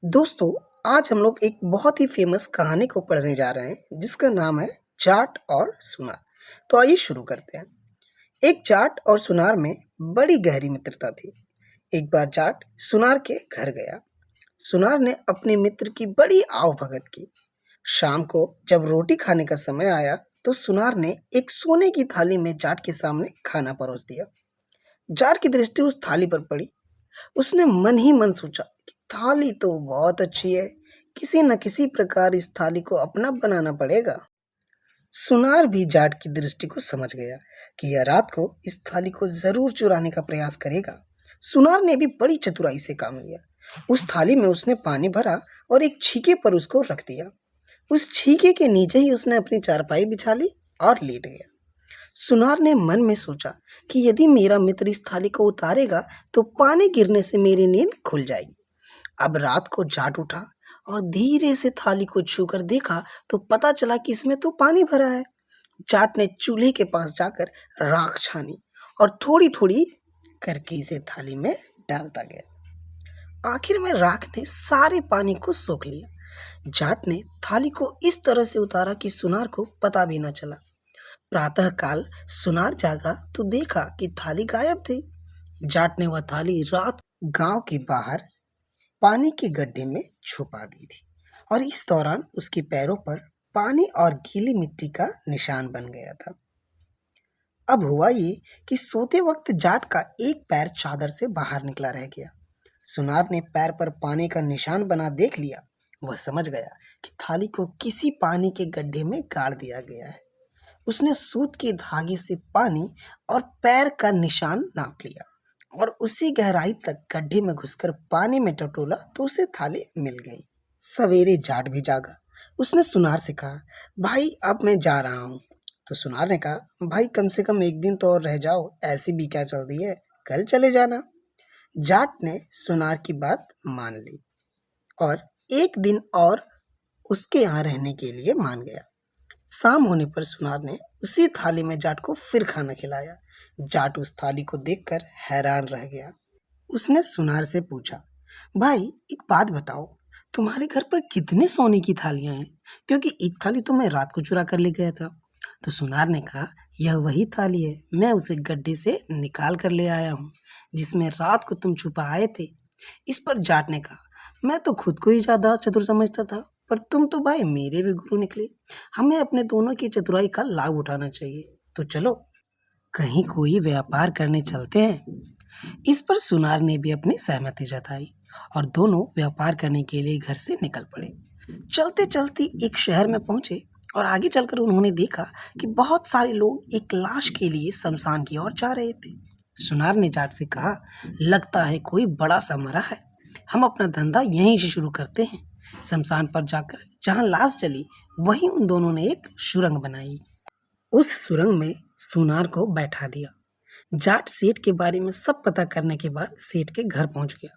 दोस्तों, आज हम लोग एक बहुत ही फ़ेमस कहानी को पढ़ने जा रहे हैं, जिसका नाम है जाट और सुनार। तो आइए शुरू करते हैं। एक जाट और सुनार में बड़ी गहरी मित्रता थी। एक बार जाट सुनार के घर गया। सुनार ने अपने मित्र की बड़ी आवभगत की। शाम को जब रोटी खाने का समय आया, तो सुनार ने एक सोने की थाली में जाट के सामने खाना परोस दिया। जाट की दृष्टि उस थाली पर पड़ी। उसने मन ही मन सोचा कि थाली तो बहुत अच्छी है, किसी न किसी प्रकार इस थाली को अपना बनाना पड़ेगा। सुनार भी जाट की दृष्टि को समझ गया कि यह रात को इस थाली को जरूर चुराने का प्रयास करेगा। सुनार ने भी बड़ी चतुराई से काम लिया। उस थाली में उसने पानी भरा और एक छीके पर उसको रख दिया। उस छीके के नीचे ही उसने अपनी चारपाई बिछा ली और लेट गया। सुनार ने मन में सोचा कि यदि मेरा मित्र इस थाली को उतारेगा तो पानी गिरने से मेरी नींद खुल जाएगी। अब रात को जाट उठा और धीरे से थाली को छूकर देखा तो पता चला कि इसमें तो पानी भरा है। जाट ने चूल्हे के पास जाकर राख छानी और थोड़ी थोड़ी करके इसे थाली में डालता गया। आखिर में राख ने सारे पानी को सोख लिया। जाट ने थाली को इस तरह से उतारा कि सुनार को पता भी न चला। प्रातःकाल सुनार जागा तो देखा कि थाली गायब थी। जाट ने वह थाली रात गांव के बाहर पानी के गड्ढे में छुपा दी थी और इस दौरान उसके पैरों पर पानी और गीली मिट्टी का निशान बन गया था। अब हुआ ये कि सोते वक्त जाट का एक पैर चादर से बाहर निकला रह गया। सुनार ने पैर पर पानी का निशान बना देख लिया। वह समझ गया कि थाली को किसी पानी के गड्ढे में गाड़ दिया गया है। उसने सूत के धागे से पानी और पैर का निशान नाप लिया और उसी गहराई तक गड्ढे में घुसकर पानी में टटोला तो उसे थाली मिल गई। सवेरे जाट भी जागा। उसने सुनार से कहा, भाई अब मैं जा रहा हूँ। तो सुनार ने कहा, भाई कम से कम एक दिन तो और रह जाओ, ऐसी भी क्या चल रही है, कल चले जाना। जाट ने सुनार की बात मान ली और एक दिन और उसके यहाँ रहने के लिए मान गया। शाम होने पर सुनार ने उसी थाली में जाट को फिर खाना खिलाया। जाट उस थाली को देखकर हैरान रह गया। उसने सुनार से पूछा, भाई एक बात बताओ, तुम्हारे घर पर कितने सोने की थालियां हैं? क्योंकि एक थाली तो मैं रात को चुरा कर ले गया था। तो सुनार ने कहा, यह वही थाली है, मैं उसे गड्ढे से निकाल कर ले आया हूँ, जिसमें रात को तुम छुपा आए थे। इस पर जाट ने कहा, मैं तो खुद को ही ज्यादा चतुर समझता था, पर तुम तो भाई मेरे भी गुरु निकले। हमें अपने दोनों की चतुराई का लाभ उठाना चाहिए। तो चलो कहीं कोई व्यापार करने चलते हैं। इस पर सुनार ने भी अपनी सहमति जताई और दोनों व्यापार करने के लिए घर से निकल पड़े। चलते चलते एक शहर में पहुंचे और आगे चलकर उन्होंने देखा कि बहुत सारे लोग एक लाश के लिए शमशान की ओर जा रहे थे। सुनार ने जाट से कहा, लगता है कोई बड़ा सा मरा है, हम अपना धंधा यहीं से शुरू करते हैं। शमशान पर जाकर जहां लाश जली वहीं उन दोनों ने एक सुरंग बनाई। उस सुरंग में सुनार को बैठा दिया। जाट सेठ के बारे में सब पता करने के बाद सेठ के घर पहुंच गया।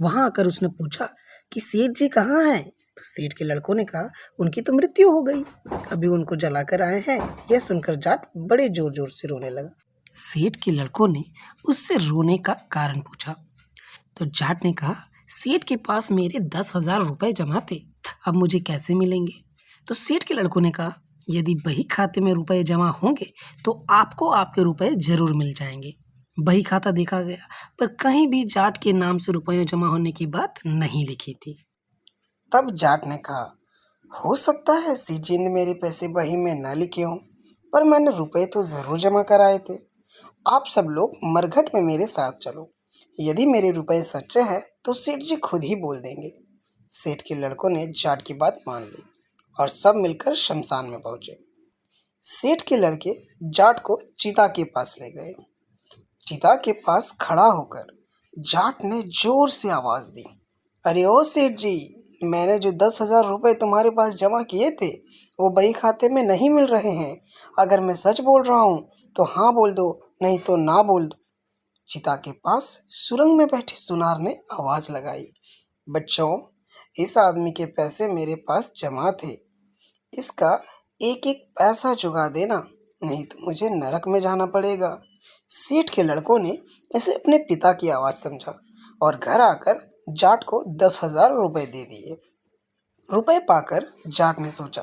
वहां आकर उसने पूछा कि सेठ जी कहाँ हैं? तो सेठ के लड़कों ने कहा, उनकी तो मृत्यु हो गई, अभी उनको जलाकर आए हैं। यह सुनकर जाट बड़े जोर जोर से रोने लगा। सेठ के लड़कों ने उससे रोने का कारण पूछा तो जाट ने कहा, सेठ के पास मेरे 10,000 रुपए जमा थे, अब मुझे कैसे मिलेंगे? तो सेठ के लड़कों ने कहा, यदि बही खाते में रुपए जमा होंगे तो आपको आपके रुपए जरूर मिल जाएंगे। बही खाता देखा गया, पर कहीं भी जाट के नाम से रुपये जमा होने की बात नहीं लिखी थी। तब जाट ने कहा, हो सकता है सेठ जी ने मेरे पैसे बही में न लिखे हों, पर मैंने रुपए तो जरूर जमा कराए थे। आप सब लोग मरघट में मेरे साथ चलो, यदि मेरे रुपए सच्चे हैं तो सेठ जी खुद ही बोल देंगे। सेठ के लड़कों ने जाट की बात मान ली और सब मिलकर शमशान में पहुंचे। सेठ के लड़के जाट को चिता के पास ले गए। चिता के पास खड़ा होकर जाट ने जोर से आवाज दी, अरे ओ सेठ जी, मैंने जो 10,000 रुपए तुम्हारे पास जमा किए थे वो बही खाते में नहीं मिल रहे हैं। अगर मैं सच बोल रहा हूँ तो हाँ बोल दो, नहीं तो ना बोल दो। चिता के पास सुरंग में बैठे सुनार ने आवाज लगाई, बच्चों, इस आदमी के पैसे मेरे पास जमा थे, इसका एक एक पैसा चुका देना, नहीं तो मुझे नरक में जाना पड़ेगा। सेठ के लड़कों ने इसे अपने पिता की आवाज समझा और घर आकर जाट को 10,000 रुपए दे दिए। रुपए पाकर जाट ने सोचा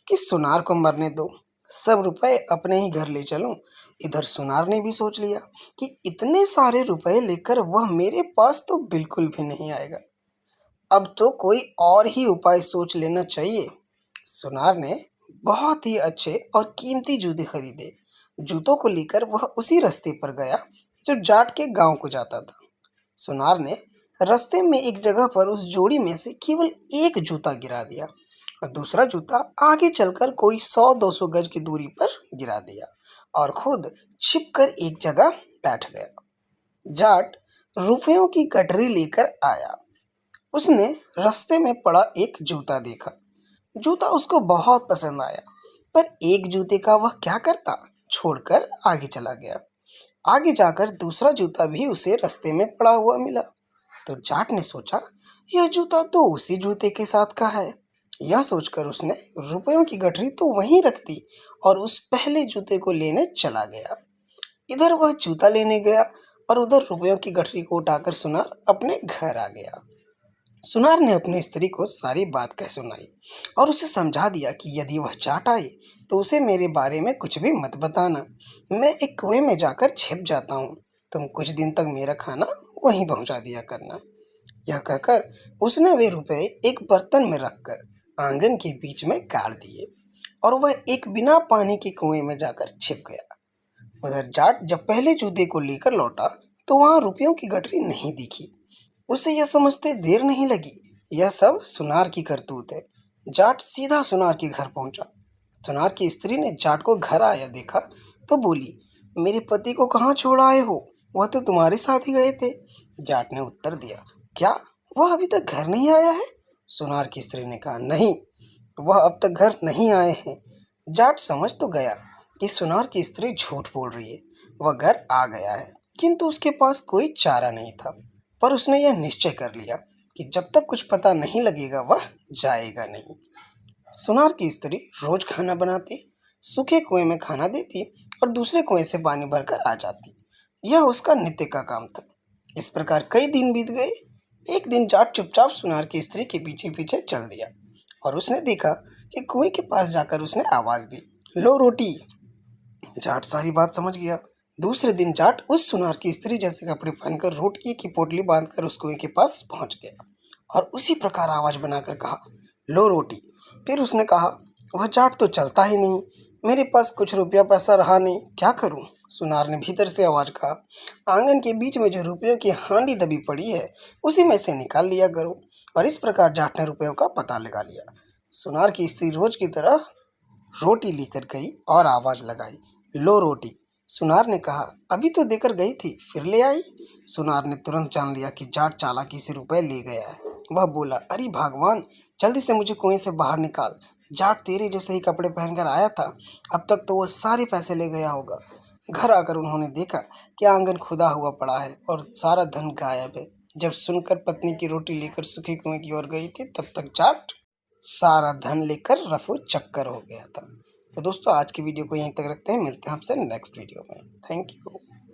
कि सुनार को मरने दो, सब रुपए अपने ही घर ले चलूं। इधर सुनार ने भी सोच लिया कि इतने सारे रुपए लेकर वह मेरे पास तो बिल्कुल भी नहीं आएगा। अब तो कोई और ही उपाय सोच लेना चाहिए। सुनार ने बहुत ही अच्छे और कीमती जूते खरीदे। जूतों को लेकर वह उसी रास्ते पर गया जो जाट के गांव को जाता था। सुनार ने रास्ते में एक जगह पर उस जोड़ी में से केवल एक जूता गिरा दिया और दूसरा जूता आगे चलकर कोई 100-200 गज की दूरी पर गिरा दिया और खुद छिपकर एक जगह बैठ गया। जाट रुपयों की गठरी लेकर आया। उसने रास्ते में पड़ा एक जूता देखा। जूता उसको बहुत पसंद आया, पर एक जूते का वह क्या करता, छोड़कर आगे चला गया। आगे जाकर दूसरा जूता भी उसे रास्ते में पड़ा हुआ मिला। तो जाट ने सोचा, यह जूता तो उसी जूते के साथ का है। यह सोचकर उसने रुपयों की गठरी तो वहीं रख दी और उस पहले जूते को लेने चला गया। इधर वह जूता लेने गया और उधर रुपयों की गठरी को उठाकर सुनार अपने घर आ गया। सुनार ने अपनी स्त्री को सारी बात कह सुनाई और उसे समझा दिया कि यदि वह जाट आए तो उसे मेरे बारे में कुछ भी मत बताना। मैं एक कुएं में जाकर छिप जाता हूँ, तुम कुछ दिन तक मेरा खाना वहीं पहुँचा दिया करना। यह कहकर उसने वे रुपए एक बर्तन में रखकर आंगन के बीच में गाड़ दिए और वह एक बिना पानी के कुएं में जाकर छिप गया। उधर जाट जब पहले जूते को लेकर लौटा तो वहां रुपयों की गठरी नहीं दिखी। उसे यह समझते देर नहीं लगी, यह सब सुनार की करतूत है। जाट सीधा सुनार के घर पहुंचा। सुनार की स्त्री ने जाट को घर आया देखा तो बोली, मेरे पति को कहाँ छोड़ आए हो, वह तो तुम्हारे साथ ही गए थे। जाट ने उत्तर दिया, क्या वह अभी तक घर नहीं आया है? सुनार की स्त्री ने कहा, नहीं, वह अब तक घर नहीं आए हैं। जाट समझ तो गया कि सुनार की स्त्री झूठ बोल रही है। वह घर आ गया है, किंतु उसके पास कोई चारा नहीं था। पर उसने यह निश्चय कर लिया कि जब तक कुछ पता नहीं लगेगा वह जाएगा नहीं। सुनार की स्त्री रोज खाना बनाती, सूखे कुएं में खाना देती और दूसरे कुएं से पानी भरकर आ जाती। यह उसका नित्य का काम था। इस प्रकार कई दिन बीत गए। एक दिन जाट चुपचाप सुनार की स्त्री के पीछे पीछे चल दिया और उसने देखा कि कुएं के पास जाकर उसने आवाज दी, लो रोटी। जाट सारी बात समझ गया। दूसरे दिन जाट उस सुनार की स्त्री जैसे कपड़े पहनकर रोटी की पोटली बांधकर उस कुएं के पास पहुंच गया और उसी प्रकार आवाज बनाकर कहा, लो रोटी। फिर उसने कहा, वह जाट तो चलता ही नहीं, मेरे पास कुछ रुपया पैसा रहा नहीं, क्या करूं? सुनार ने भीतर से आवाज कहा, आंगन के बीच में जो रुपयों की हांडी दबी पड़ी है उसी में से निकाल लिया करो। और इस प्रकार जाट ने रुपयों का पता लगा लिया। सुनार की स्त्री रोज की तरह रोटी लेकर गई और आवाज लगाई, लो रोटी। सुनार ने कहा, अभी तो देकर गई थी, फिर ले आई। सुनार ने तुरंत जान लिया कि जाट चालाकी से रुपए ले गया है। वह बोला, अरे भगवान, जल्दी से मुझे कुएं से बाहर निकाल। जाट तेरे जैसे ही कपड़े पहनकर आया था, अब तक तो वो सारे पैसे ले गया होगा। घर आकर उन्होंने देखा कि आंगन खुदा हुआ पड़ा है और सारा धन गायब है। जब सुनकर पत्नी की रोटी लेकर सूखे कुएं की ओर गई थी, तब तक जाट सारा धन लेकर रफू चक्कर हो गया था। तो दोस्तों, आज की वीडियो को यहीं तक रखते हैं, मिलते हैं आपसे नेक्स्ट वीडियो में। Thank you.